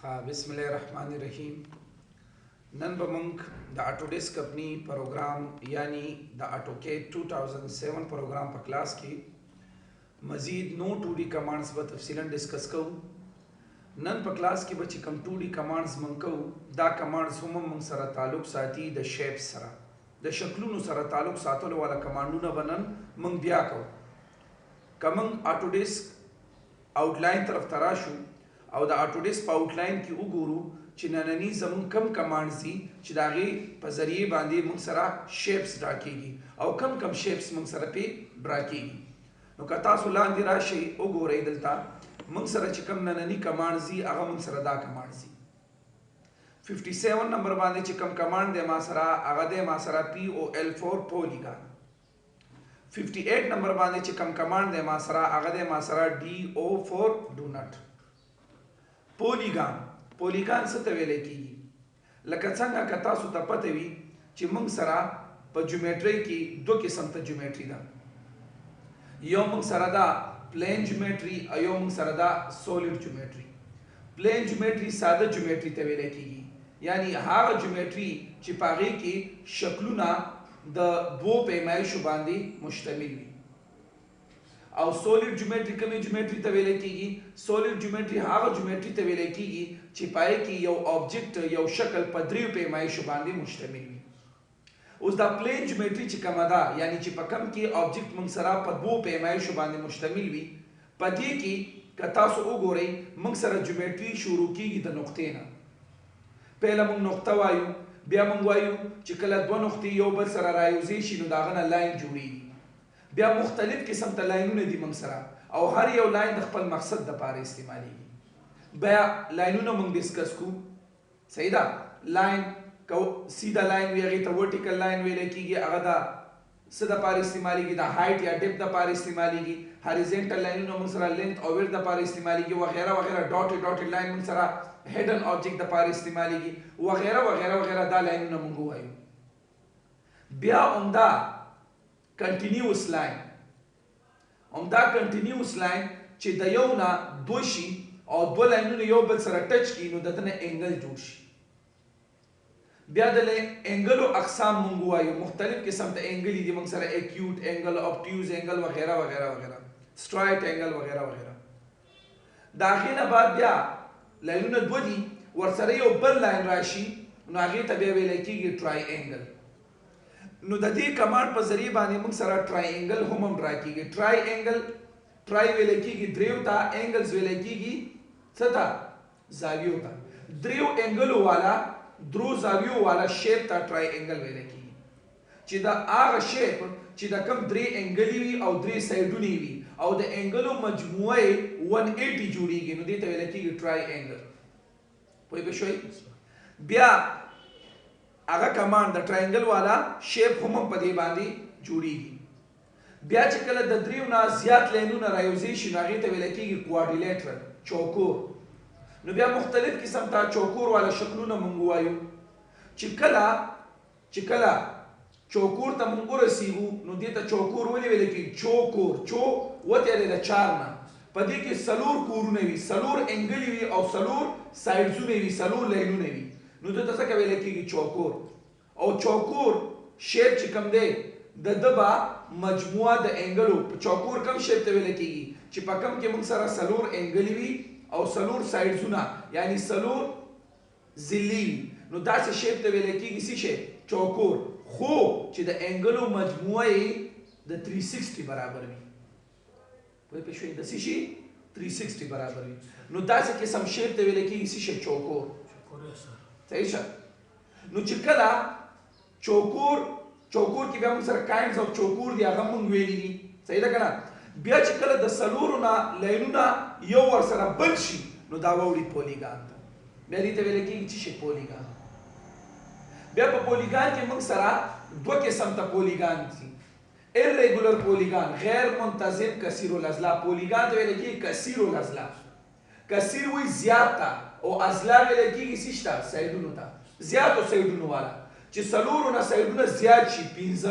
बिस्मिल्लाहिर्रहमानिर्रहीम। नन बमंग the Autodesk अपनी प्रोग्राम यानी द ऑटोकेड 2007 प्रोग्राम पर क्लास की मज़ीद 9 2D कमांड्स पर तफसीलन डिस्कस करूँ। नन पर क्लास की बच्ची कम 2D कमांड्स मंग कहूँ दा कमांड्स हम मंग सरा ताल्लुक साथी द शेप सरा द शक्लुन सरा ताल्लुक सातों वाला कमांडूना बनन मंग बिया कहूँ कमंग ऑटोडेस्क आउटलाइन तरफ तराशू او د آټوډیسک په آوټلاین کې وګورو چې نننی زمون کم کمانډز دي چې د هغې په ذریعې باندې موږ سره شیپس ډرا کېږي او کم شیپس موږ سره پې ډرا کېږي. نو که تاسو لاندې راشئ وګورئ دلته موږ سره چې کم نننی کمانډز دي هغه موږ سره دا کمانډز دي. 57 نمبر باندې چې کم کمانډ دی ما سره هغه دی ما سره POL4 پولیګان. 58 نمبر باندې چې کم کمانډ دی ما سره هغه دی ما سره DO4 ډو نټ. پولیګان څه ته ویل کېږي؟ لکه څنګه که تاسو ته پته وي چې موږ سره په جیومیټري کې دوه قسم ته جیومیټري ده. یو موږ سره دا پلین جیومیټري او یو موږ سره دا سولیډ جیومیټري. پلین جیومیټري ساده جیومیټري ته ویل کېږي، یعنی هغه جیومیټري چې په هغې کې شکلونه د دوو پیمایشو باندې مشتمل وي. او سولیډ جیومیټري کومې جیومیټري ته ویل کېږي؟ سولیډ جیومیټري هغه جیومیټري ته ویل کېږي چې پای کې یو آبجیکټ یو شکل په دریو پیمایشو باندې مشتمل وي. اوس دا پلین جیومیټري چې کومه ده، یعنی چې په کوم کې آبجیکټ موږ سره په دوو پیمایشو باندې مشتمل وي، په دې کې که تاسو وګورئ موږ سره جیومیټري شروع کېږي د نقطې نه. پهله موږ نقطه وایو، بیا موږ وایو چې کله دوه نقطې یو بل سره رایوځي شي نو د هغه نه لاین جوړېږي. بیا مختلف قسم ته لاینونه دي موږ سره او هر یو لاین د خپل مقصد دپاره استعمالیږي. بیا لاینونه موږ ډسکس کوو. صحیح ده؟ لاین که سیده لاین وي هغې ته ورټیکل لاین ویلی کېږي، هغه د څه دپاره استعمالیږي؟ د هایټ یا ډیپ دپاره استعمالیږي. هاریزنټل لاینونه موږ سره لینت او ویډ دپاره استعمالیږي وغیره وغیره. ډاټې لاین موږ سره هیډن آبجیکټ دپاره استعمالیږي وغیره وغیره وغیره. دا لاینونه موږ ووایو. بیا عمده کنټینیوس لاین، همدا کنټینیوس لاین چې د یو نه دوه شي او دوه لاینونه یو بل سره ټچ کړي نو د ده نه انګل جوړ شي. بیا د انګلو اقسام موږ وایو، مختلف قسم د انګلې دي موږ سره، اکیوټ انګل، اوبټیوز انګل وغیره وغیره وغیره، سټرایټ انګل وغیره وغیره. د هغې نه بعد بیا لاینونه دوه دي ورسره یو بل لاین راشي نو هغې ته بیا ویلی کېږي ټرای انګل. نو د دې کمانډ په ذریعې باندې موږ سره ټرای انګل هم ډرا کېږي. ټرای انګل، ټرای ویلی کېږي دریو ته، انګلز ویلی کېږي څه ته؟ زاویو ته. دریو انګلو والا، درو زاویو والا شیپ ته ټرای انګل ویلی کېږي چې د هغه شیپ چې د کم درې انګلې وي او درې سایډونه وي او د انګلو مجموعه یې 180 جوړیږي نو دې ته ویلی کېږي ټرای انګل. پوه به شوئ؟ بیا هغه کمانډ د ټراینګل والا شیپ هم په دې باندې جوړیږي. بیا چې کله د دریو نه زیات لاینونه رایوځي شي نو هغې ته ویلی کېږي کوارډیلیټرل، چوکور. نو بیا مختلف قسم ته چوکور والا شکلونه موږ وایو. چې کله چوکور ته موږ ورسیږو نو دې ته چوکور ولې ویلی کېږي؟ چوکور. چو وتی دی د 4 نه، په دې کې څلور کورونه وي، څلور انګلې وي او څلور سایډزونه وي، څلور لاینونه وي نو دې ته څه ویلی کېږي؟ چوکور. او چوکور شیپ چې کوم دی د ده به مجموعه د انګلو، چوکور کم شیپ ته ویلی کېږي چې په کم کې موږ سره څلور انګلې وي او څلور سایډزونه یعنی څلور ضلعې وي نو داسې شیپ ته ویلی کېږي څه شی؟ چوکور. خو چې د انګلو مجموعه یې د 360 برابر وي. پوه پوه شوئ؟ د څه شي؟ 360 برابر وي نو داسې قسم شیپ ته ویلی کېږي څه شی؟ چوکور. صحیح شه؟ نو چې کله چوکور کې بیا موږ سره کاینډز آف چوکور دي هغه موږ ویلي دي. صحیح ده که نه؟ بیا چې کله د څلورو نه لاینونه یو ورسره بل شي نو دا واوړي پولیګان ته. بیا دې ته ویلی کېږي څه شی؟ پولیګان. بیا په پولیګان کې موږ سره دوه قسم ته پولیګان دي. ایرریګولر پولیګان، غیر منتظم کثیر الاضلاع. پولیګان ته ویلی کېږي کثیر الاضلاع. کثیر وایي زیات ته او اضلاع ویلی کېږي څه ته؟ سایډونو ته، زیاتو سایډونو والا. چې څلورو نه سایډونه زیات شي، 5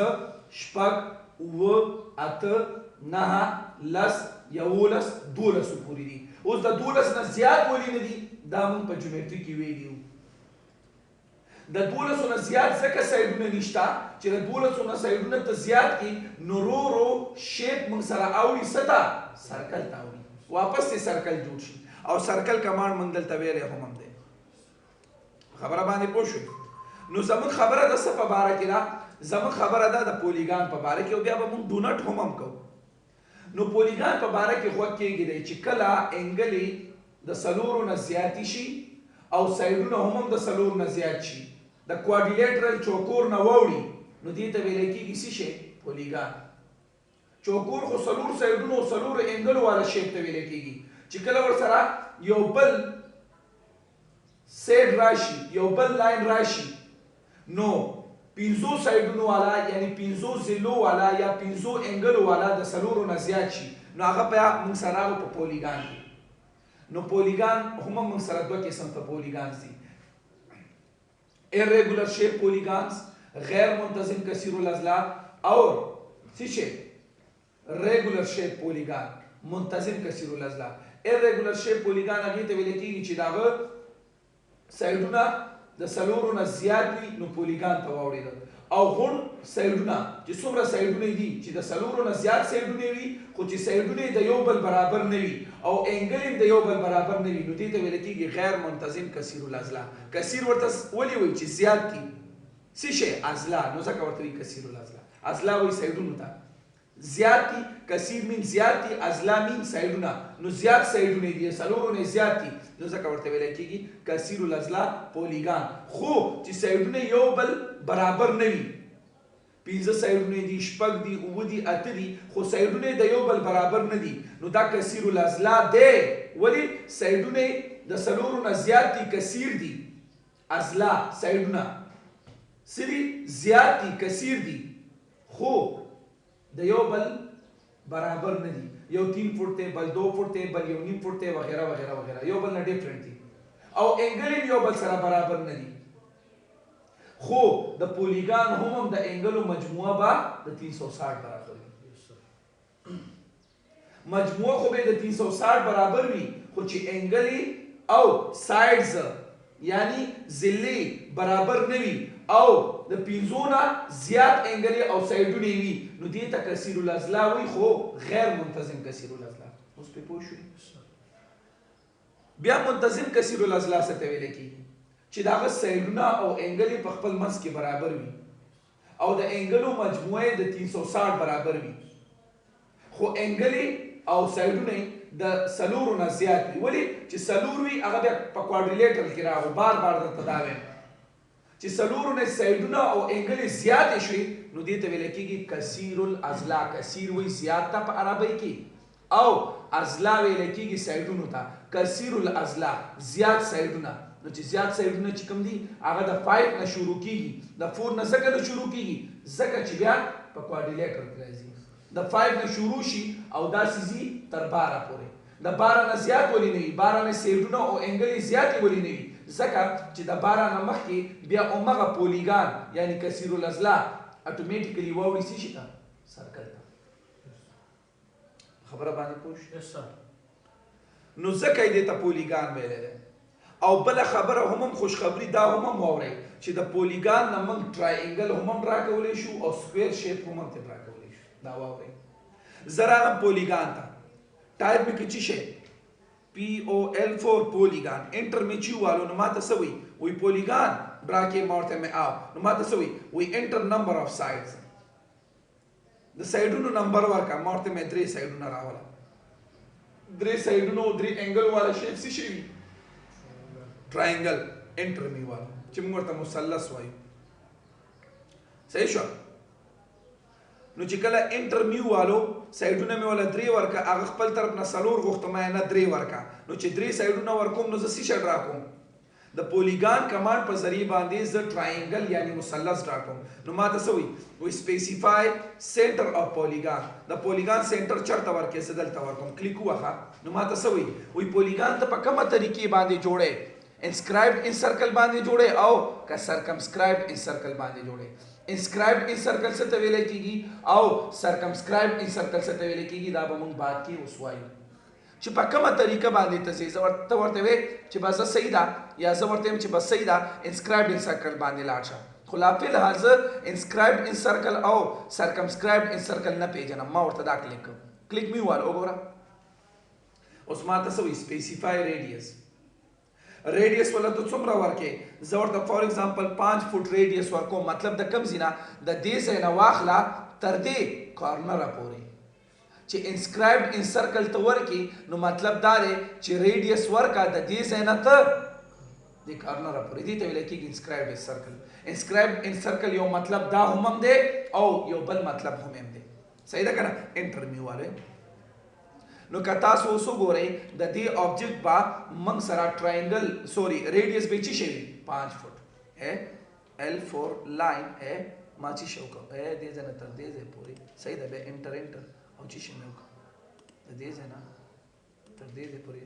6 7 8 9 10 11 12 پورې دي. اوس د 12 نه زیات ولې نه دي دا موږ په جیومټري کې ویلي د 12 نه زیات ځکه سایډونه نشته چې د 12 نه سایډونه ته زیات کې نو رو شیپ موږ سره اوړي ستا سرکل ته اوړي واپس یې سرکل جوړ شي او سرکل کمانډ موږ دلته ویلې هم دی خبره باندې پوه شئ نو زموږ خبره د څه په باره کې ده زموږ خبره ده د پولیګان په باره کې او بیا به موږ ډونټ هم کوو نو پولیګان په باره کې خو کېږي چې کله انګلې د سلورو نه زیاتی شي او سایډونه هم د سلور نه زیات شي د کوادریلیټرل چوکور نه ووړي نو دې ته ویل کېږي څه شی پولیګان چوکور خو سلور سایډونو او سلور انګلو والا شیپ ته ویل کېږي چې کله ورسره یو بل سیډ راشي یو بل لاین راشي نو پینزو سایډونو والا یعنی پینزو زلو والا یا پینزو انګلو والا د سلورو نه زیات شي نو هغه بیا موږ سره په پولیګان کې نو پولیګان هم موږ سره دوه قسم ته پولیګان دي irregular shape polygons غیر منتظم کثیر الاضلاع اور څه regular shape polygon منتظم کثیر الاضلاع irregular shape polygon هغه ته ویل کېږي چې داغه سایډونه د سلورو نه زیات وي نو پولیګان ته واوړي او غون سایډونه چې څومره سایډونه دي چې د سلورو نه زیات سایډونه وي خو چې سایډونه د یو بل برابر نه وي او انګل د یو بل برابر نه وي نو دې ته ویل کېږي غیر منتظم کثیر الاضلاع کثیر ورته ولې وایي چې زیات دي څه شی اضلاع نو ځکه ورته وایي کثیر الاضلاع اضلاع وایي سایډونو ته زیات دي کثیر مین زیات دي اضلاع مین سایډونه نو زیات سایډونه دي سلورو نه زیات دي نو ځکه ورته ویل کېږي کثیر الاضلاع پولیګان خو چې سایډونه یو بل برابر نه وي 15 سایډونه دي شپږ دي اووه دي اته دي خو سایډونه د یو بل برابر نه دي نو دا کثیر الاضلاع دی ولې سایډونه د سلورو نه زیات دي کثیر دي اضلاع سایډونه سری زیات دي کثیر دي خو د یو بل برابر نه دي یو 3 فوټ ته بل 2 فوټ ته بل یو نیم فوټ ته وغیرہ وغیرہ وغیرہ یو بل نه ډیفرنٹ دي او انګل یو بل سره برابر نه دي خو د پولیګان هم د انګلو مجموعه به د 360 برابر وي مجموعه خو به د 360 برابر وي خو چې انګل او سایډز یعنی ضلع برابر نه وي او د پینزونه زیات انګل او سایډونه وي نو دې ته کثیر الاضلاع وي خو غیر منتظم کثیر الاضلاع اوس په پوه شئ بیا منتظم کثیر الاضلاع څه ته ویل کېږي چې داغه سایډونه او انګل په خپل منځ کې برابر وي او د انګلو مجموعه د 360 برابر وي خو انګل او سایډونه د سلورو نه زیات وي ولې چې سلور وي هغه بیا په کوادریلیټرل کې راغو بار درته دا وایم چې سلورو نه سایډونه او انګل زیات شي نو دې ته ویل کېږي کثیر الاضلاع کثیر وي زیات ته په عربی کې او اضلاع ویل کېږي سایډونو ته کثیر الاضلاع زیات سایډونه نو چې زیات سایډونه چې کوم دي هغه د 5 نه شروع کیږي د 4 نه څنګه شروع کیږي ځکه چې بیا په کوادریلیټر کې راځي د 5 نه شروع شي او دا سيزي تر 12 پورې د 12 نه زیات ولې نه وي 12 نه سایډونه او انګل زیات ولې نه وي ځکه چې د 12 نه مخکې بیا اومغه پولیګان یعنی کثیر الاضلاع اتوماتیکلی واوړي شي تا سرکل خبره باندې پوښ نو ځکه دې ته پولیګان ویل او بل خبره هم خوشخبری دا هم واوري چې د پولیګان نه موږ ټرایانګل هم ډرا کولای شو او سکوير شیپ هم ډرا کولای شو دا واوري زرا پولیګان ته ټایپ کې څه شي POL4 پولیګان انټر می چی والو نو ماته سوي وی پولیګان ډرا کې مورته مې او نو ماته سوي وی انټر نمبر اف سایډز د سایډونو نمبر ورکا مورته مې 3 سایډونه راولا 3 سایډونو 3 انګل والا شیپ څه شي ट्रायंगल एंटर मी वाला چې موږ ورته مثلث وایو صحیح شو نو چې کله انټر میو والو سایډونه می ولا 3 ورکا هغه خپل طرف نه سلور غوښته ما نه 3 ورکا نو چې 3 سایډونه ورکوم نو زه څه ډرا کوم د پولیګان کمانډ په ذریعہ باندې ز ټرایانګل یعنی مثلث ډرا کوم نو ما ته سوي وي سپیسیفای سنټر اف پولیګان د پولیګان سنټر چرته ورکې سدل تا ورکوم کلیک وخه نو ما ته سوي وي پولیګان ته په کومه طریقې باندې جوړه inscribed in circle باندې جوړه او کا circumscribed in circle باندې جوړه inscribed in circle څه ته ویل کیږي او circumscribed in circle څه ته ویل کیږي دا به موږ بعد کې وسوایو چې په کومه طریقه باندې ته ځې ته ورته وې چې بس صحیح ده یا زه ورته یم چې بس صحیح ده انسکرایبډ ان سرکل باندې لاړ شه خو لا فی الحال زه انسکرایبډ ان سرکل او سرکمسکرایبډ ان سرکل نه پیژنم ما ورته دا کلیک کوم کلیک مې ووهل وګوره اوس ما ته څه وایي سپیسیفای ریډیس ریډیس ولا ته څومره ورکې زه ورته فار ایگزامپل 5 فوټ ریډیس ورکوم مطلب د کم ځای نه د دې ځای نه واخله تر دې کارنره پورې چې انسکرایبډ ان سرکل ته ورکې نو مطلب دا دی چې ریډیس ورکا د دې ځای نه ته د کارنره پورې دې ته ویل کېږي انسکرایبډ ان سرکل انسکرایبډ ان سرکل یو مطلب دا هم دی او یو بل مطلب هم دی صحیح ده که نه انټر مې ووهلئ نو که تاسو اوس وګورئ د دې آبجیکټ به موږ سره ټراینګل سوري ریډیس به څه شی وي 5 فوټ L4 لاین ما چې شي وکړو دې ځای نه تر دې ځای پورې صحیح ده بیا انټر انټر او چې شي مې وکړو د دې ځای نه تر دې ځای پورې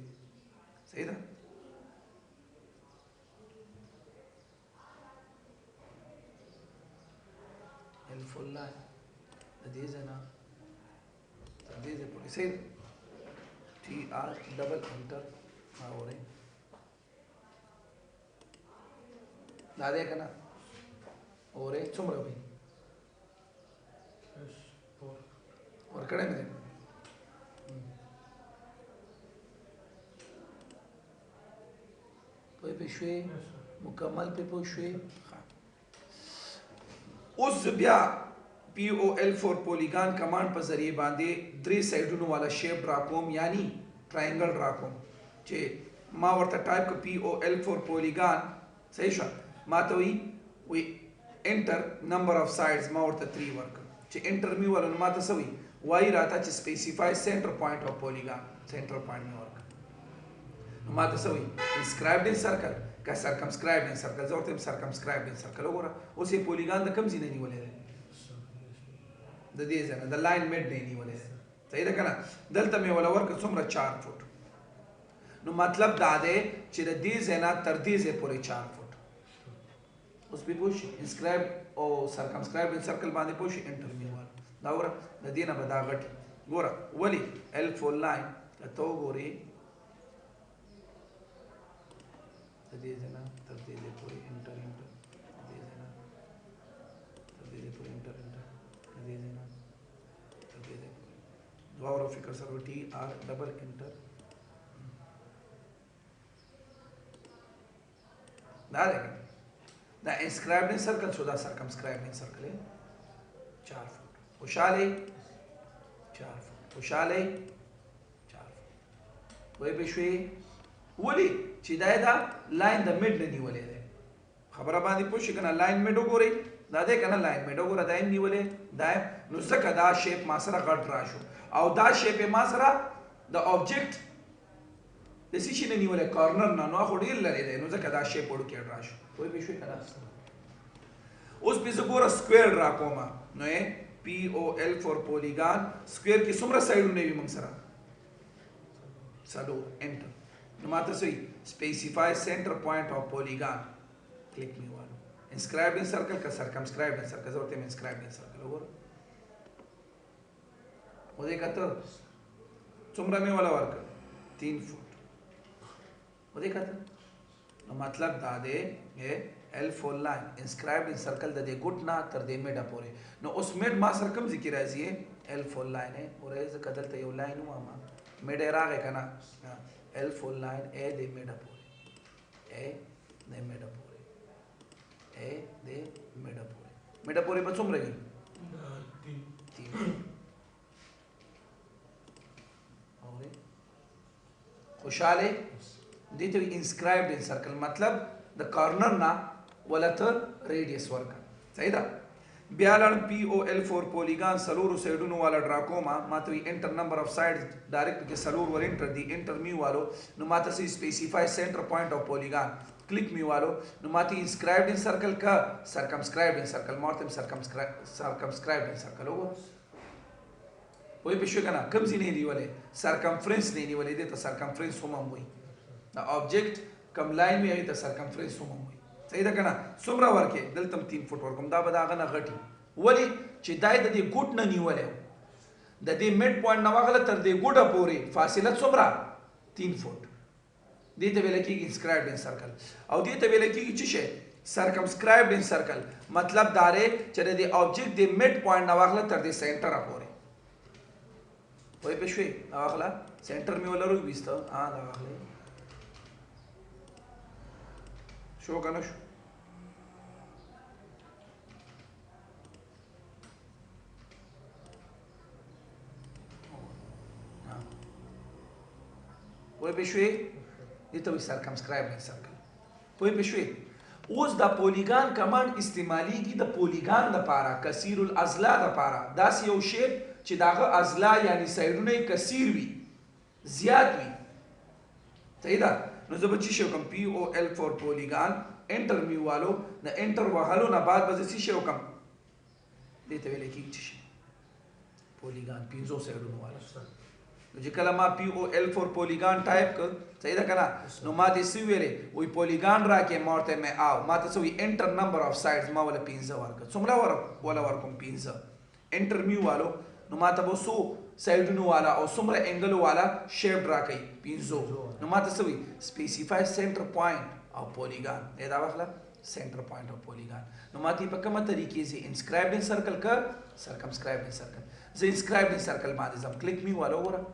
صحیح ده L4 لاین د دې ځای نه تر دې ځای پورې صحیح ده TR डबल एंटर हो रहे दादे का ना हो रहे चुम रहे भाई और कड़े में पे शुए मुकम्मल पे शुए उस बिया POL4 पॉलीगन कमांड पर जरिए बांधे 3 साइडों वाला शेप ड्रा कोम यानी ट्रायंगल ड्रा कोम जे मा वर्ता टाइप का POL4 पॉलीगन सही शा मा तो वी एंटर नंबर ऑफ साइड्स मा वर्ता 3 वर्क जे एंटर मी वाला मा तो सवी वाई रहता जे specify centre point of polygon centre point में वर्क मा तो सवी इंस्क्राइब्ड इन सर्कल का सर्कमस्क्राइब्ड इन सर्कल जोरते सर्कमस्क्राइब्ड इन सर्कल होगा उसे पॉलीगन द कम जीने नहीं बोले د دې ځای نه د لاین میډ نه نیولې صحیح ده که نه دلته مې ولا ورکړه څومره 4 فوټ نو مطلب دا دی چې د دې ځای نه تر دې ځای پورې 4 فوټ اوس به پوه شي انسکرایب او سرکمسکرایب ان سرکل باندې پوه شي انټر مې ووهل دا وګوره د دې نه به دا غټي ګوره ولې L4 لاین که ته وګورې د دې ځای نه تر دې ځای پورې انټر انټر د دې ځای نه تر دې ځای پورې انټر انټر د دې ځای نه غور او فکر سره TR डबल انټر دا دی دا انسکرایبډ ان سرکل شو دا سرکمسکرایبډ ان سرکل 4 فوټ خوشاله 4 فوټ خوشاله 4 فوټ وای به شوي ولی چې دا لاین د میډ نه نیولې ده خبره باندې پوښی کنه لاین میډ وګورئ دا دې کنه لاین میډ وګوره دا یې نیولې دا نو ځکه دا شیپ ما سره غټ راشو او دا شیپ ما سره د آبجیکټ د څه شي نه نیولې کارنر نه نو خو ډیر لري دی نو ځکه دا شیپ وړو کې راشو وای به شوي کنه اوس به زه ګوره سکویر را کوم نو POL4 پولیګان سکویر کې څومره سایډونه وي موږ سره څلور انټر نو ماته سوی specify centre point of polygon click मी वालो इंस्क्राइब्ड इन सर्कल का सर्कमस्क्राइब्ड इन सर्कल जोरते में इंस्क्राइब्ड इन सर्कल और वो देखा तो चुमरा में वाला वर्क 3 फुट वो देखा तो मतलब दादे ये L4 line inscribed in circle दे गुट ना तर दे मेड अपोरे नो उस मेड मा सर्कम जिक्र है ये L4 लाइन है और ऐसे कदल ते यो लाइन हुआ मा मेड एरा है कना L4 लाइन ए दे मेड अपोरे ए दे मेड अपोरे ए दे मेड अपोरे बचुम रही 3 और खुशाले दीते इंस्क्राइब्ड इन सर्कल मतलब द कॉर्नर ना वला तो रेडियस वर्क सही था ब्यालन POL4 पॉलीगन सलूर साइडों वाला ड्राकोमा मातो enter number of sides direct के सलूर वर एंटर दी एंटर मी वालो नो माता से specify centre point of polygon click मी वालो नो माती इंस्क्राइब्ड इन सर्कल का सर्कमस्क्राइब्ड इन सर्कल मारते सर्कमस्क्राइब्ड इन सर्कल होगा वही पिछले का ना कम सी नहीं दी वाले सर्कमफ्रेंस नहीं दी वाले दे तो सर्कमफ्रेंस होमा हुई ना ऑब्जेक्ट कम लाइन में आई तो सर्कमफ्रेंस होमा हुई सही ده کنه څومره ورکه دلته 3 فوټ ورکوم دا به دا غنه غټي ولی چې دای د دې ګوټ نه نیولې د دې میډ پوینټ نه واغله تر دې ګوټه پورې فاصله څومره 3 فوټ دې ته ویل کېږي انسکرایبډ ان سرکل او دې ته ویل کېږي چې شی سرکمسکرایبډ ان سرکل مطلب دا دی چې د آبجیکټ د میډ پوینټ نه واخله تر دې سنټره پورې وای په شوي دا واخله سنټر مې ولرو وسته دا واخله شو کنه شو وای په شوي دې ته وایي سرکمسکرایبډ ان سرکل وای په شوي اوس د پولیګان کمانډ استعمالیږي د پولیګان لپاره کثیر الاضلاع لپاره داسې یو شیپ چې داغه اضلاع یعنی سایډونه یې کثیر وي زیات وي صحیح ده نو زه به څه شی وکړم پی او ایل فور پولیګان انټر مې والو د انټر وهلو نه بعد به زه څه شی وکړم دې ته ویل کېږي څه شی پولیګان پنځو سایډونو والا چې کله ما پی او ایل فور پولیګان ټایپ کړ صحیح ده کنه نو ما دې څه ویلې وی پولیګان راکې ما ورته مې آو ما ته څه وی انټر نمبر اف سایډز ما ولا 15 ورکړ څومره ورکوم 15 انټر میو والو نو ما ته به څو سایډونو والا او څومره انګلو والا شیپ راکې 15 نو ما ته څه وی سپیسیفای سنټر پوینټ او پولیګان دا واخله سنټر پوینټ او پولیګان نو ما ته په کومه طریقې سي انسکرایبډ ان سرکل کا سرکمسکرایبډ ان سرکل زه انسکرایبډ ان سرکل باندې زم کلیک میو والو وره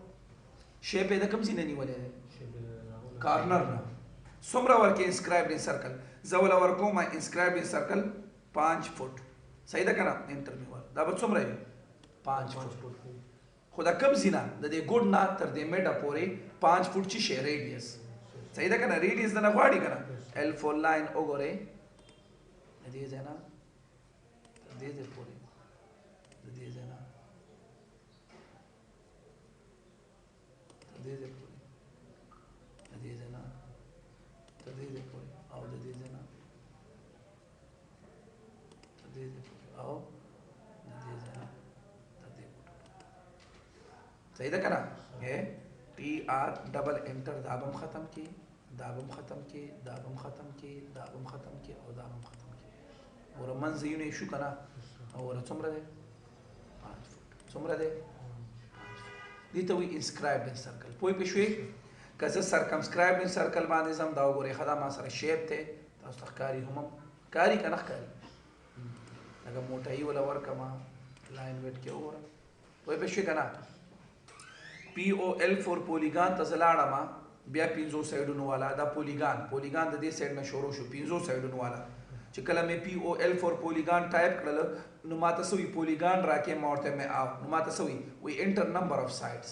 شیپ د کوم ځای نه نیولې کارنر نه څومره ورکې انسکرایبډ ان سرکل زه ولا ورکوم انسکرایبډ ان سرکل 5 فوټ صحیح ده کنه انټر میو دا به څومره وي 5 فوټ خو دا کوم ځای نه د دې ګوډ نه تر دې میډه پورې 5 فوټ چې شی ریډیس صحیح ده کنه ریډیس د نه غواړي کنه ال فور لاین وګوره دې ځای نه دې دې پورې دې ځای نه دې دې پورې دې ځای نه دې دې پورې او دې ځای نه دې دې پورې او دې ځای نه دې صحیح ده کنه ټي آر ډبل انټر دا بم ختم کی دا بم ختم کی دا بم ختم کی دا بم ختم کی او دا بم ختم کی ور منځ یې شو کنه او ور څومره ده 5 فوټ څومره ده دې ته وی انسکرایبډ ان سرکل پوي پښوی کزه سرکمسکرایبډ ان سرکل باندې زم دا وګوري خدا ما سره شیپ ته تاسو ښکاری هم کاری کنه ښکاری لکه موټای ولا ورکما لاین ویټ کې وره پوي پښوی کنه پی او ایل فور پولیګان ته زلاړه ما بیا 500 سایډونو والا دا پولیګان د دې سایډ نه شروع شو 500 سایډونو والا چې کله مې پی او ایل فور پولیګان ټایپ کړل نو ماته سوې پولیګان راکې مورته مې آو نو ماته سوې وی انټر نمبر اف سایډز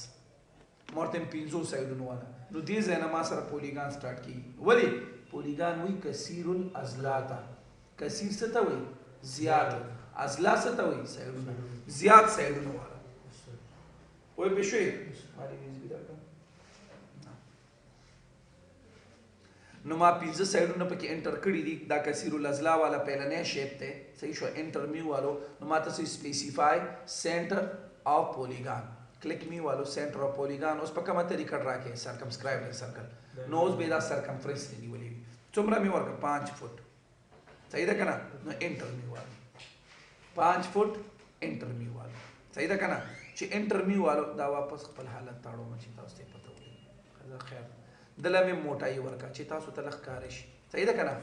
مورته 500 سایډونو والا نو دې ځای نه ما سره پولیګان سٹارټ کی ولی پولیګان وی کثیر الاضلاع کثیر څه ته وی زیات اضلاع څه ته وی سایډونو زیات سایډونو والا وای په شوي نو ما 15 سایډونه پکې انټر کړی دي دا کثیر الاضلاع والا پهلنې شیپ ته صحیح شو انټر میو والو نو ما ته سپیسیفای سنټر اف پولیګان کلیک میو والو سنټر اف پولیګان اوس په کومه طریقه راکې سرکمسکرایبډ ان سرکل نو اوس به دا سرکمفرنس نیولې څومره می ورک 5 فوټ صحیح ده کنه نو انټر میو والو 5 فوټ انټر میو والو صحیح ده کنه چې انټر میو والو دا واپس خپل حالت تاړو مچې تاسو ته پته ولګي خیر دله مې موټای ورکا چې تاسو ته لخ کار شي صحیح ده کنه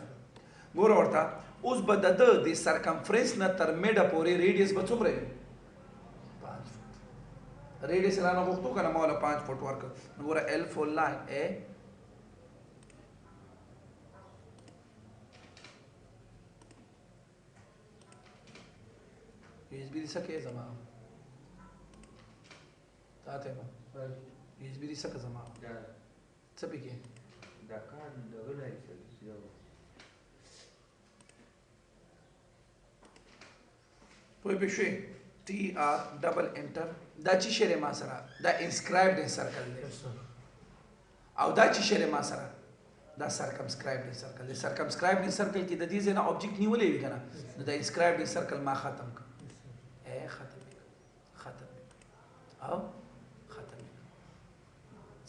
ګور ورته اوس به د سرکمفرنس نه تر میډه پورې ریډیس به څومره 5 فوټ ریډیس رانه وختو کنه مولا 5 فوټ ورک ګور ال فور لاین ا اس بي دي سکه زما تاته ما اس بي دي سکه زما څه پکې دا کار دغه لایسنس یو پوه به شئ ټي آر ډبل انټر دا چې شری ما سره دا انسکرایبډ ان سرکل دی او دا چې شری ما سره دا سرکمسکرایبډ ان سرکل دی سرکمسکرایبډ ان سرکل کې د دې ځای نه آبجیکټ نیولې وي کنه نو دا انسکرایبډ ان سرکل ما ختم کړ ختم او ختم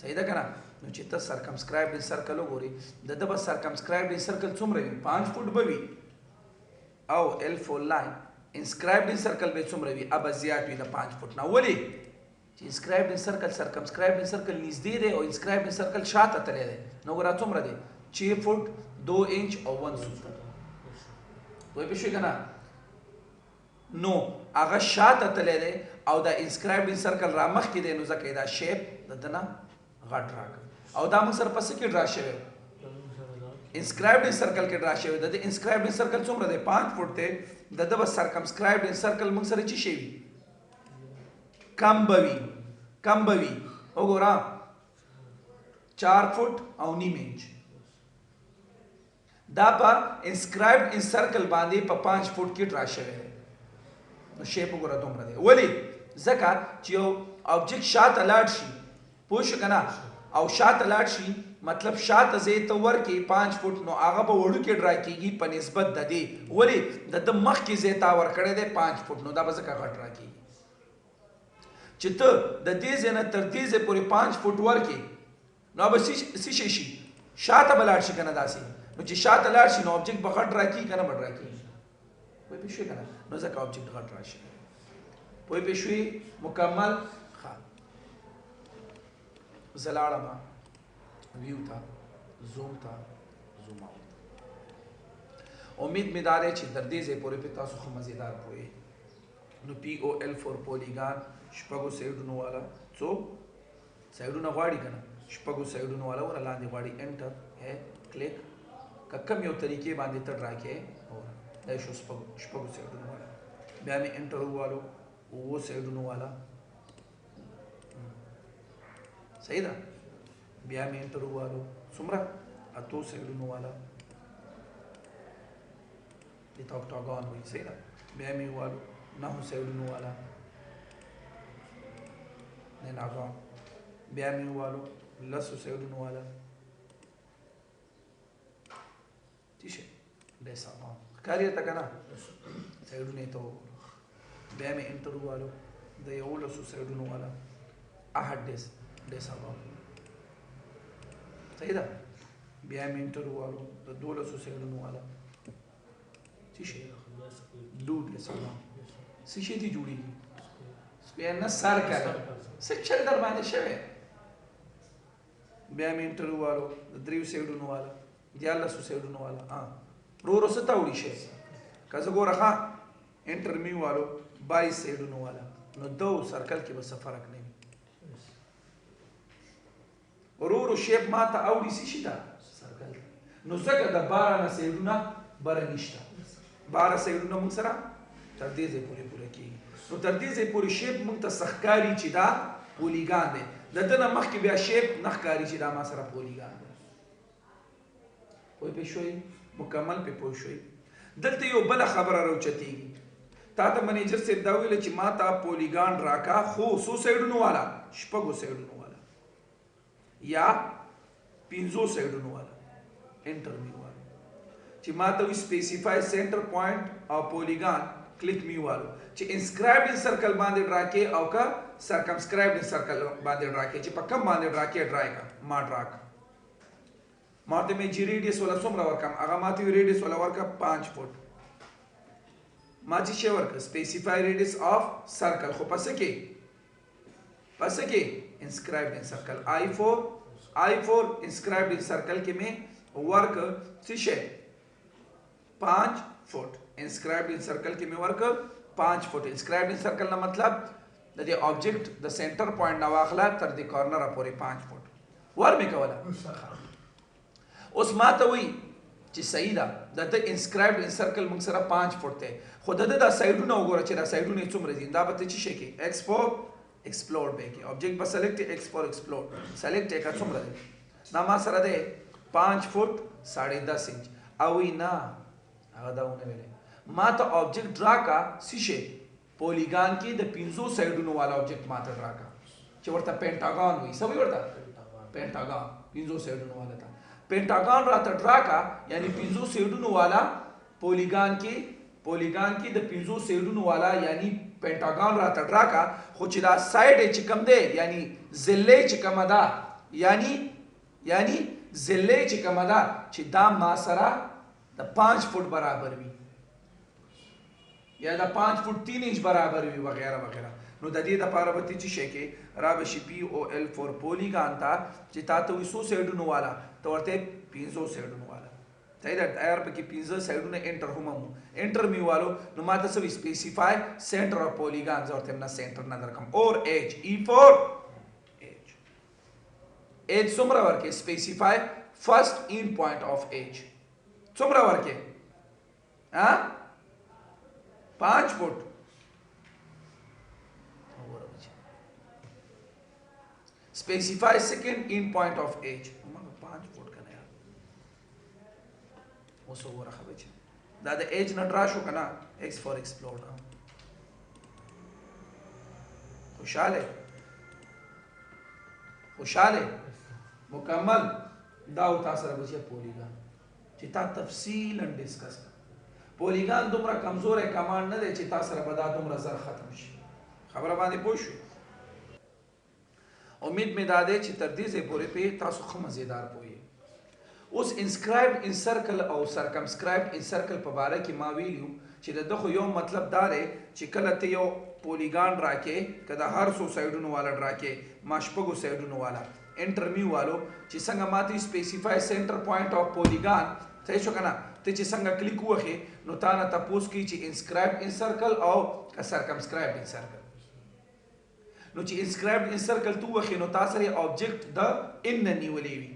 صحیح ده کنه نو چې ته سرکمسکرایبډ ان سرکل وګوري د بس سرکمسکرایبډ ان سرکل څومره وي 5 فوټ به وي او ال فور لاین انسکرایبډ ان سرکل به څومره وي اب زیات وي د 5 فوټ نه ولی چې انسکرایبډ ان سرکل سرکمسکرایبډ ان سرکل نږدې دی او انسکرایبډ ان سرکل شاته تللی دی نو ګوره څومره دی 6 فوټ 2 انچ او 1 سوتر پوه پوه که نه نو هغه شاته تللی دی او دا انسکرایبډ ان سرکل را مخکې دی نو ځکه دا شیپ د ده نه غټ راکړه او دا موږ سره په څه کې ډرا شوی انسکرایبډ ان سرکل کې ډرا شوی د دې انسکرایبډ ان سرکل څومره دی 5 فوټ دی د ده به سرکمسکرایبډ ان سرکل موږ سره څه شی وي کم به وي وګوره 4 فوټ او نیم انچ دا په انسکرایبډ ان سرکل باندې په 5 فوټ کې ډرا شوی دی نو شیپ وګوره دومره دی ولې ځکه چې یو آبجیکټ شاته لاړ شي پوه شو که نه او شاته لاړ شي مطلب شاته ځای ته ورکې 5 فوټ نو هغه به وړوکی ډرا کېږي په نسبت د دې ولې د ده مخکې ځای ته ورکړی دی 5 فوټ نو دا به ځکه غټ ډرا کېږي چې ته د دې ځای نه تر دې ځای پورې 5 فوټ ورکې نو به څه شی شي شاته به لاړ شي که نه داسې نو چې شاته لاړ شي نو آبجیکټ به غټ ډرا کېږي که نه به ډرا کېږي پوه پوه شوې که نه نو ځکه آبجیکټ غټ راشي پوه پوه شوې مکمل ښه زه لاړم ویو ته زوم ته زوم آوت امید مې دا دی چې تر دې ځای پورې پې تاسو ښه مزېدار پوهې نو پی او ایل فور پولیګان شپږو سایډونو والا څو سایډونه غواړي که نه شپږو سایډونو والا ونه لاندې غواړي انټر کلیک که کوم یو طریقې باندې ته ډرا کې دا شو شپږو سایډونو والا بیا مې انټر ووالو 7 سایډونو والا صحیح ده بیا مې انټر ووالو څومره 8 سایډونو والا دې ته اکټاګون وایي صحیح ده بیا مې ووالو 9 سایډونو والا ناګون بیا مې ووالو 10 سایډونو والا ٹھیک ہے ډیساګون ښکاري ته که نه سایډونه یې ته وګورو بیا مې انټر ووالو د 11 سایډونو والا 8 ډیساګون صحیح ده بیا مې انټر ووالو د 12 سایډونو والا څه شی 2 ډیساګون څه شی دي جوړېږي سکویر نه سرکل څه چل در باندې شوی بیا مې انټر ووالو د 3 سایډونو والا 11 سایډونو والا ورو څه ته وړي شي که زه ګوره ښه انټر مې ووالو 22 سایډونو والا نو دو سرکل کې به څه فرق نه وي ورو شیپ ما ته اوړي څه شي ته سرکل نو ځکه د 12 نه سایډونه بره نشته 12 سایډونه موږ سره تر دې ځای پورې پوره کېږي نو تر دې ځای پورې شیپ موږ ته څه ښکاري چې دا پولیګان دی د ده نه مخکې بیا شیپ نه ښکاري چې دا ما سره پولیګان دی پوه پوه شوئ مکمل پې پوه شوئ دلته یو بله خبره راوچتېږي تا ته منیجر صاحب دا ویله چې ما ته پولیګان راکا خو څو سایډونو والا شپږو سایډونو والا یا 5 سایډونو والا انټر مې ووالو چې ما ته وي سپیسیفای سینټر پوینټ او پولیګان کلیک مې ووالو چې انسکرایبډ ان سرکل باندې ډرا کې او که سرکمسکرایبډ ان سرکل باندې ډرا کې چې په کوم باندې ډرا کې ډرا کا ما ډرا کا ما ته مې جی ریډیس ولا څومره ورکم هغه ما ته ریډیس ولا ورکه 5 فوټ ما چې شی ورکه سپیسیفای ریډیس اف سرکل خو پس کې انسکرایبډ ان سرکل I4 انسکرایبډ ان سرکل کې مې ورک څه شی 5 فوټ انسکرایبډ ان سرکل کې مې ورک 5 فوټ انسکرایبډ ان سرکل نه مطلب د دې آبجیکټ د سنټر پوینټ نه واخله تر دې کارنر پورې 5 فوټ ور مې کوله اوس ما ته وایي چې صحیح ده د ده انسکرایبډ ان سرکل موږ سره 5 فوټ دی خو د ده دا سایډونه وګوره چې دا سایډونه یې څومره دي دا به ته څه شی کې ایکسپورټ ایکسپلور به کې آبجیکټ به سلیکټ ایکسپورټ ایکسپلور سلیکټ یې که څومره دی دا ما سره دی 5 فوټ 10.5 انچ او وی نه هغه دا ونه ویلې ما ته آبجیکټ ډرا کا څه شی پولیګان کې د 5 سایډونو والا آبجیکټ ما ته ډرا کا چې ورته پینټاګون وایي څه وایي ورته پینټاګون 5 سایډونو والا ته پینټاګون راته ډرا کا یعنی 5 سایډونو والا پولیګان کې د 5 سایډونو والا یعنی پینټاګون راته ډرا کا خو چې دا سایډ چې کم دی یعنی زلې چې کم ده یعنی زلې چې کم ده چې دا ما سره د 5 فوټ برابر وي یا د 5 فوټ 3 انچ برابر وي وغیرہ وغیرہ نو د دې دپاره به ته څه شی کې را به شي POL فور پولیګان ته چې تا ته وي څو سایډونو والا ته ورته 500 سایډونو والا صحیح ده اگر پکې 15 سایډونه انټر هم انټر می والو نو ما ته څه سپیسیفای سنټر اف پولیګان زه ورته نه سنټر نه درکم اور ایج E فور ایج څومره ورکې سپیسیفای فرست ان پوینټ اف ایج څومره ورکې 5 فوټ specify second in point of age 5 فوټ کنه یار اوس وګوره بچي دا د ایج نه ډرا شو کنه x for explode خوشاله مکمل دا او تاسو سره بچي پولیګان چې تا تفصیلا ډیسکس پولیګان دومره کمزور کمانډ نه دی چې تاسو سره به دا دومره زر ختم شي خبره باندې پوه شو امید مې دا دی چې تر دې ځای پورې په تاسو ښه مزیدار پوهیږئ اوس انسکرایبډ ان سرکل او سرکمسکرایبډ ان سرکل په باره کې ما ویلیو چې د دغه یو مطلب دا دی چې کله ته یو پولیګان راکې که د هر څو سایډونو والا راکې ما شپږو سایډونو والا انټرمیو والو چې څنګه ماته سپیسیفای سنټر پوینټ اف پولیګان صحیح شو که نه ته چې څنګه کلیک ووهې نو تا نه تپوس کوي چې انسکرایبډ ان سرکل او سرکمسکرایبډ ان سرکل نو چې انسکرایبډ ان سرکل تو وخې نو تا سره آبجیکټ د ان نه نیولې وي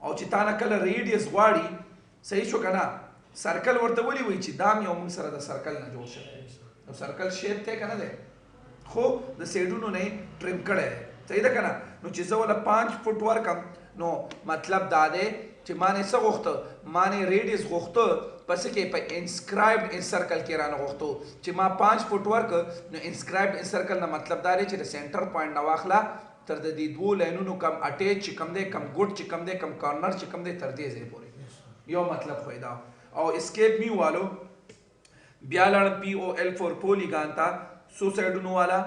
او چې تا نه کله ریډیس غواړي صحیح شو که نه سرکل ورته ولې وایي چې دا یو موږ سره د سرکل نه جوړ شوی نو سرکل شیپ دی که نه دی خو د سیډونو نه یې ټرم کړی دی صحیح ده که نه نو چې زه وله 5 فوټ ورکم نو مطلب دا دی چې ما نه څه غوښته ما نه ریډیس غوښته پس کې په انسکرایبډ ان سرکل کې رانه غوښتو چې ما 5 فوټ ورک نو انسکرایبډ ان سرکل نه مطلب دا دی چې د سنټر پوینټ نه واخله تر د دې دوو لاینونو کم اټیچ چې کم دی کم ګوټ چې کم دی کم کارنر چې کم دی تر دې ځای پورې یو مطلب خو دا او اسکیپ می والو بیا لاړم POL فور پولیګان ته څو سایډونو والا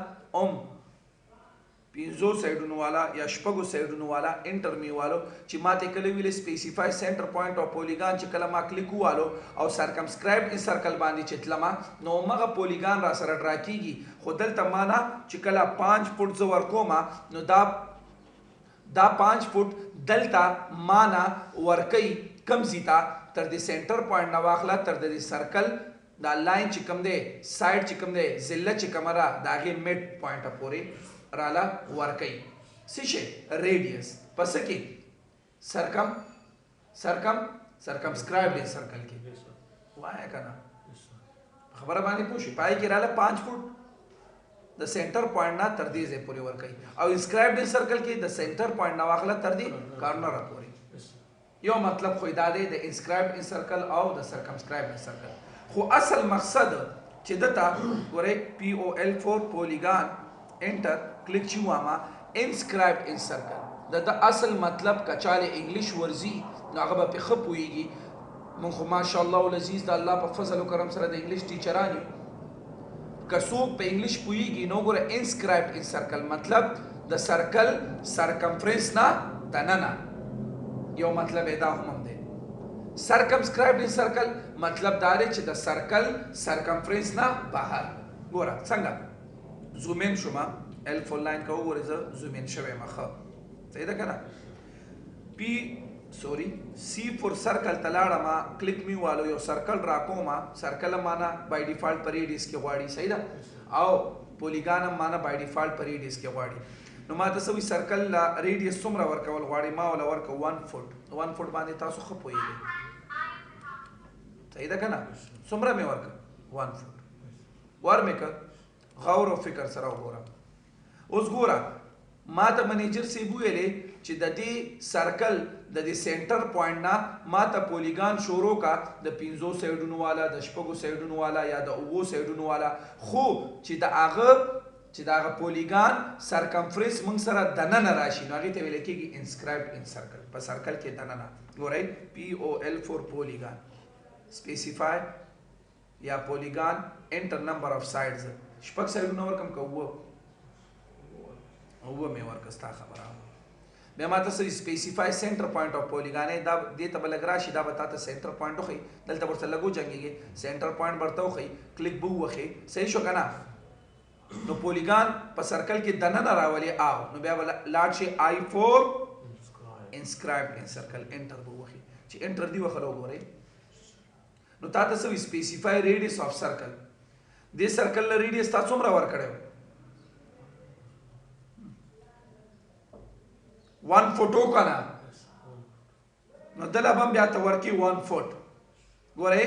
500 سایډونو والا یا شپږو سایډونو والا انټرمی والو چې ماته کله ویلې سپیسیفای سنټر پوینټ اف پولیګان چې کله ما کلیک والو او سرکمسکرایبډ ان سرکل باندې چې تلما نو مغه پولیګان را سره ډرا کیږي خو دلته معنا چې کله 5 فوټ زو ورکوما نو دا 5 فوټ دلته معنا ورکی کم زیتا تر دې سنټر پوینټ نه واخله تر دې سرکل دا لاین چې کم دی سایډ چې کم دی زله چې کمره داغه میډ پوینټ پورې رالا ورکی څه شي ریډیس پس کې سرکمسکرایبډ ان سرکل کې وای کنه خبره باندې پوښي پای کې رااله 5 فوټ د سنټر پوینټ نه تر دې ځای پورې ورکی او انسکرایبډ ان سرکل کې د سنټر پوینټ نه واخله تر دې کارنر پورې یو مطلب خو دا دی د انسکرایبډ ان سرکل او د سرکمسکرایبډ ان سرکل خو اصل مقصد چې دته ورې POL فور پولیګان انټر کلیک چې واما انسکرایبډ ان سرکل د اصل مطلب کچاله انګلیش ورزي نو هغه به ښه پوهیږي مونږ خو ماشاءالله العزیز د الله په فضل او کرم سره د انګلیش ټیچران یو که څوک په انګلیش پوهیږي نو ګوره انسکرایبډ ان سرکل مطلب د سرکل سرکمفرنس نه دننه یو مطلب دا هم دی سرکمسکرایبډ ان سرکل مطلب دا دی چې د سرکل سرکمفرنس نه بهر ګوره څنګه زوم ان شوما ال فول لاین کو ګوره زه زوم ان شوم مخه صحیح ده کنه سی فور سرکل تلاړه ما کلیک می والو یو سرکل راکوما سرکل معنا بای ډیفالت پر ریډیس کې غواړي صحیح ده او پولیګان معنا بای ډیفالت پر ریډیس کې غواړي نو ما تاسو وی سرکل لا ریډیس څومره ورکول غواړي ما ولا ورکو 1 فوټ باندې تاسو خو پوهیږئ صحیح ده کنه څومره می ورک 1 فوټ ورمه غور او فکر سره وګوره اوس ګوره ما ته منیجر سی ویلې چې د دې سرکل د دې سنټر پوینټ نه ما ته پولیګان شروع کا د 500 سایډونو والا د شپږو سایډونو والا یا د 9 سایډونو والا خو چې د هغه پولیګان سرکمفرنس موږ سره دننه راشي نو هغه ته ویل کېږي انسکرایبډ ان سرکل په سرکل کې دننه ګورئ POL فور پولیګان سپیسیفای یا پولیګان انټر نمبر اف سایډز شپږ سایډونه ورکم کوو او مې ورکستا خبره بیا ماته سپیسیفای سنټر پوینټ اف پولیګان دا دې ته بل راشي دا به تاسو سنټر پوینټ خو دلته ورته لګو جنګيږي سنټر پوینټ ورته خو کلیک بو وخی صحیح شو کنه نو پولیګان په سرکل کې دننه راولي او نو بیا لاړ شي I for inscribed in circle انټر به وخی چې انټر دی وخلو وګورئ نو تاسو څه سپیسیفای ریډیس اف سرکل دې سرکل له ریډیس تاسو څومره ور کړو 1 فوټ وکړه نو دلته هم بیا ته ورکی 1 فوټ ګورئ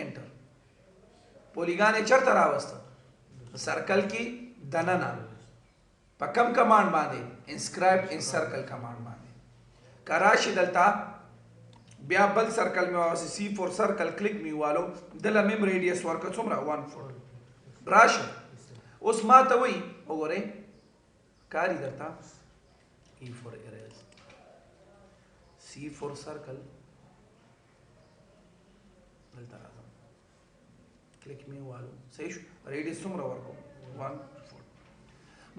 انټر پولیګان یې چرته راوسته سرکل کې دننه په کم کمانډ باندې انسکرایب ان سرکل کمانډ باندې کراشي دلته بیا بل سرکل می واسه سی فور سرکل کلیک می والو دله مم ریډیس ورکه څومره 1 فوټ راشه اوس ما ته وای وګورئ کاری درته E for erase C for circle دلته راځم کلیک می والو صحیح شو ریډیس څومره ورکو 1 فوټ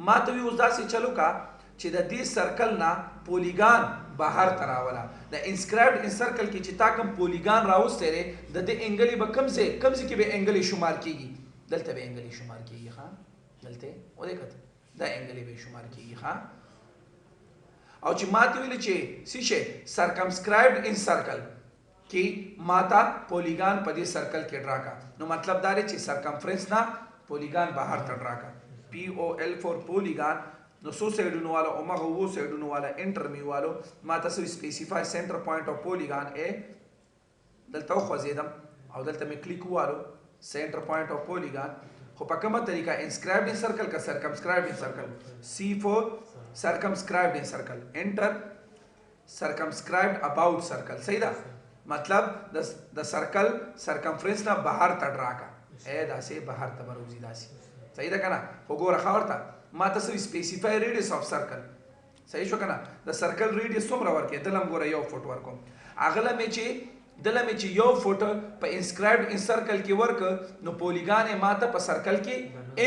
ما ته وی اوس داسې چلو کا چې د دې سرکل نه پولیګان بهر تراولا د انسکرایبډ ان سرکل کې چې تا کوم پولیګان راوسته لري د دې انګلی به کم څه کې به انګلی شمار کیږي دلته به انګلی شمار کیږي ها دلته ولې کته دا انګلی به شمار کیږي ها او چې ماته ویل چې څه سرکمسکرایبډ ان سرکل کې ماتا پولیګان په دې سرکل کې ډراکا نو مطلب دا دی چې سرکمفرنس نه پولیګان بهر ته ډراکا POL فور پولیګان نو سو سایډونو والا او مغه وو سایډونو والا انټر می والو ماته سو سپیسیفای سنټر پوینټ اف پولیګان ا دلته خو زیدم او دلته می کلیک والو سنټر پوینټ اف پولیګان خو په کومه طریقه انسکرایبډ ان سرکل کا سرکمسکرایبډ ان سرکل C4 circumscribed in circle enter circumscribed about circle صحیح ده مطلب د سرکل سرکمفرنس نه بهر ته ډراکا اے داسې بهر ته بروزي داسې صحیح ده کنه وګوره خاورته ما تاسو سپیسیفای ریډیس اف سرکل صحیح شو کنه د سرکل ریډیس څومره ورکې دلم ګوره 1 فوټ ورکوم اغله مې چې 1 فوټ په انسکرایبډ ان سرکل کې ورک نو پولیګان ماته په سرکل کې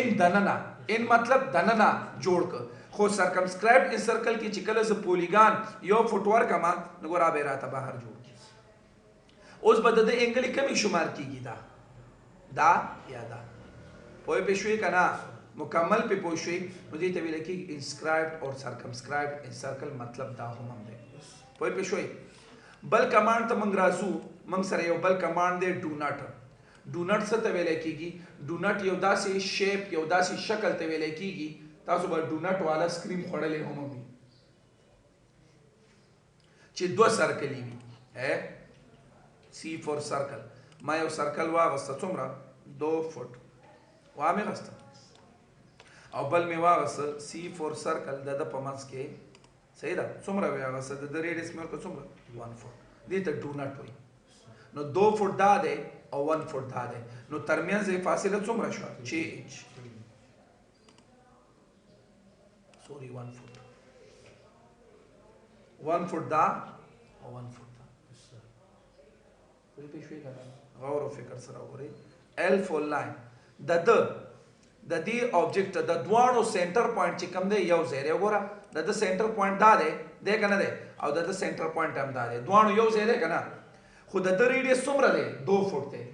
ان دننه ان مطلب دننه جوړ ک خو سرکمسکرایبډ ان سرکل کې چې کله ز پولیګان 1 فوټ ورکما نو ګوره به راته بهر جوړ کی اوس بد د انګلی کمی شمار کیږي دا یا دا پوه به شوي کنه مکمل په پوه شوي نو دې ته ویل کی انسکرایبډ اور سرکمسکرایبډ ان سرکل مطلب دا هم دی پوه به شوي بل کمانډ ته موږ راځو موږ سره یو بل کمانډ دی ډو ناٹ څه ته ویل کیږي ډو ناٹ یو داسې شیپ یو داسې شکل ته ویل کیږي تاسو به ډو ناٹ والا سکرین خوړلې هم وي چې دوه سرکل وي C for circle ما یو سرکل واغسته څومره 2 فوټ وامه غسته او بل می واغسته C for circle د په منځ کې صحیح ده څومره واغسته د ریډیس مې ورکړ څومره 1 فوټ دې ته ډو ناٹ وایي نو 2 فوټ دا ده او 1 فوټ دا ده نو ترمنځ فاصله څومره شو 6 سوري 1 فوټ 1 فوټ دا او 1 فوټ دا په شوي کنه غور او فکر سره وګورئ L فول لاین د دې آبجیکټ د دوانو سنټر پوینټ چې کوم دی یو ځای دی وګوره د سنټر پوینټ دا دی کنه دی او د سنټر پوینټ هم دا دی دوانو یو ځای دی کنه خو د ریډیس څومره دی 2 فوټ دی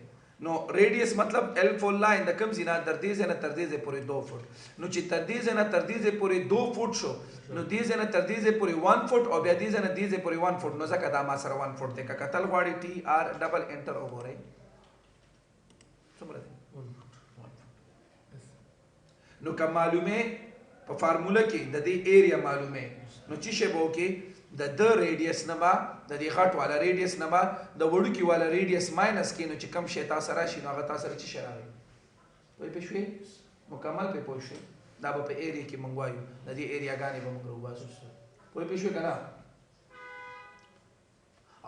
نو ریډیس مطلب L فول لاین د کوم ځای نه تر دې ځای نه تر دې ځای پورې 2 فوټ نو چې تر دې ځای نه تر دې ځای پورې 2 فوټ شو نو دې ځای نه تر دې ځای پورې 1 فوټ او بیا دې ځای نه دې ځای پورې 1 فوټ نو ځکه دا ما سره 1 فوټ دی که کتل غواړي TR ډبل انټر وګورئ څومره دی 1 فوټ نو که معلومه په فارموله کې د دې ایریا معلومه نو چې شی به وکړي د ریډیس نه با د دې غټ والا ریډیس نه با د وړوکی والا ریډیس ماینس کې نو چې کم شی تاسو راشي نو هغه تاسو چې شی راوي وای په شوي مکمل په پوه شئ دا به په ایریا کې مونږ وایو د دې ایریاګانې به مونږ وباسو پوه په شوي که نه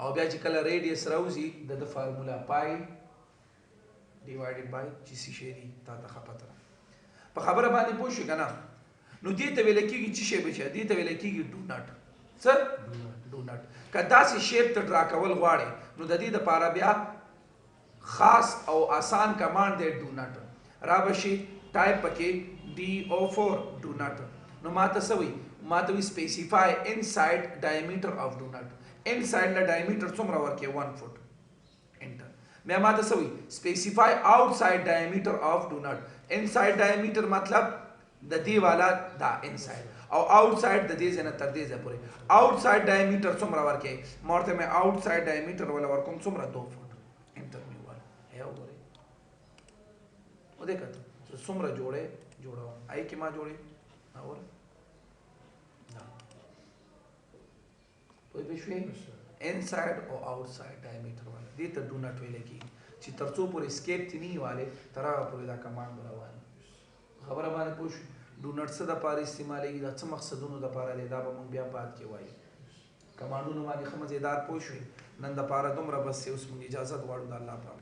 او بیا چې کله ریډیس راوځي د فارموله پای ډیوایډډ بای چې څه شی دي تا ته ښه پته په خبره باندې پوه شو که نه نو دې ته ویل کېږي چې شی بچی دې ته ویل کېږي ډو ناټ څه ډو ناټ که داسې شیپ ته ډرا کول غواړې نو د دې دپاره بیا خاص او آسان کمانډ دی ډو ناټ را به شي ټایپ پکې DO4 ډو ناټ نو ماته څه وایي ماته وایي سپیسیفای انسایډ ډایمیټر اف ډو ناټ انسایډ له ډایمیټر څومره ورکې 1 فوټ انټر بیا ما ته سوي specify outside diameter of donut inside diameter مطلب د دې والا دا inside او outside د دې ځنه تر دې ځای پورې outside diameter څومره ورکې مورته مې outside diameter ولا ورکوم څومره 2 فوټ انټرنیو والا هي وګورئ او دې کته څومره جوړه آی کې ما جوړې اور په بشوي inside او outside diameter والا دې ته donut ویل کی چې ترڅو پورې اسکیپ تنی والے ترا پورې دا کمانډ روان خبره باندې پوښ donut څه د پاره استعمالېږي دا څه مقصدونو د پاره دی دا به مونږ بیا پات کې وایو کمانډونو باندې خمزیدار پوښ نن د پاره دومره بس اوس مونږ اجازه غواړو د الله په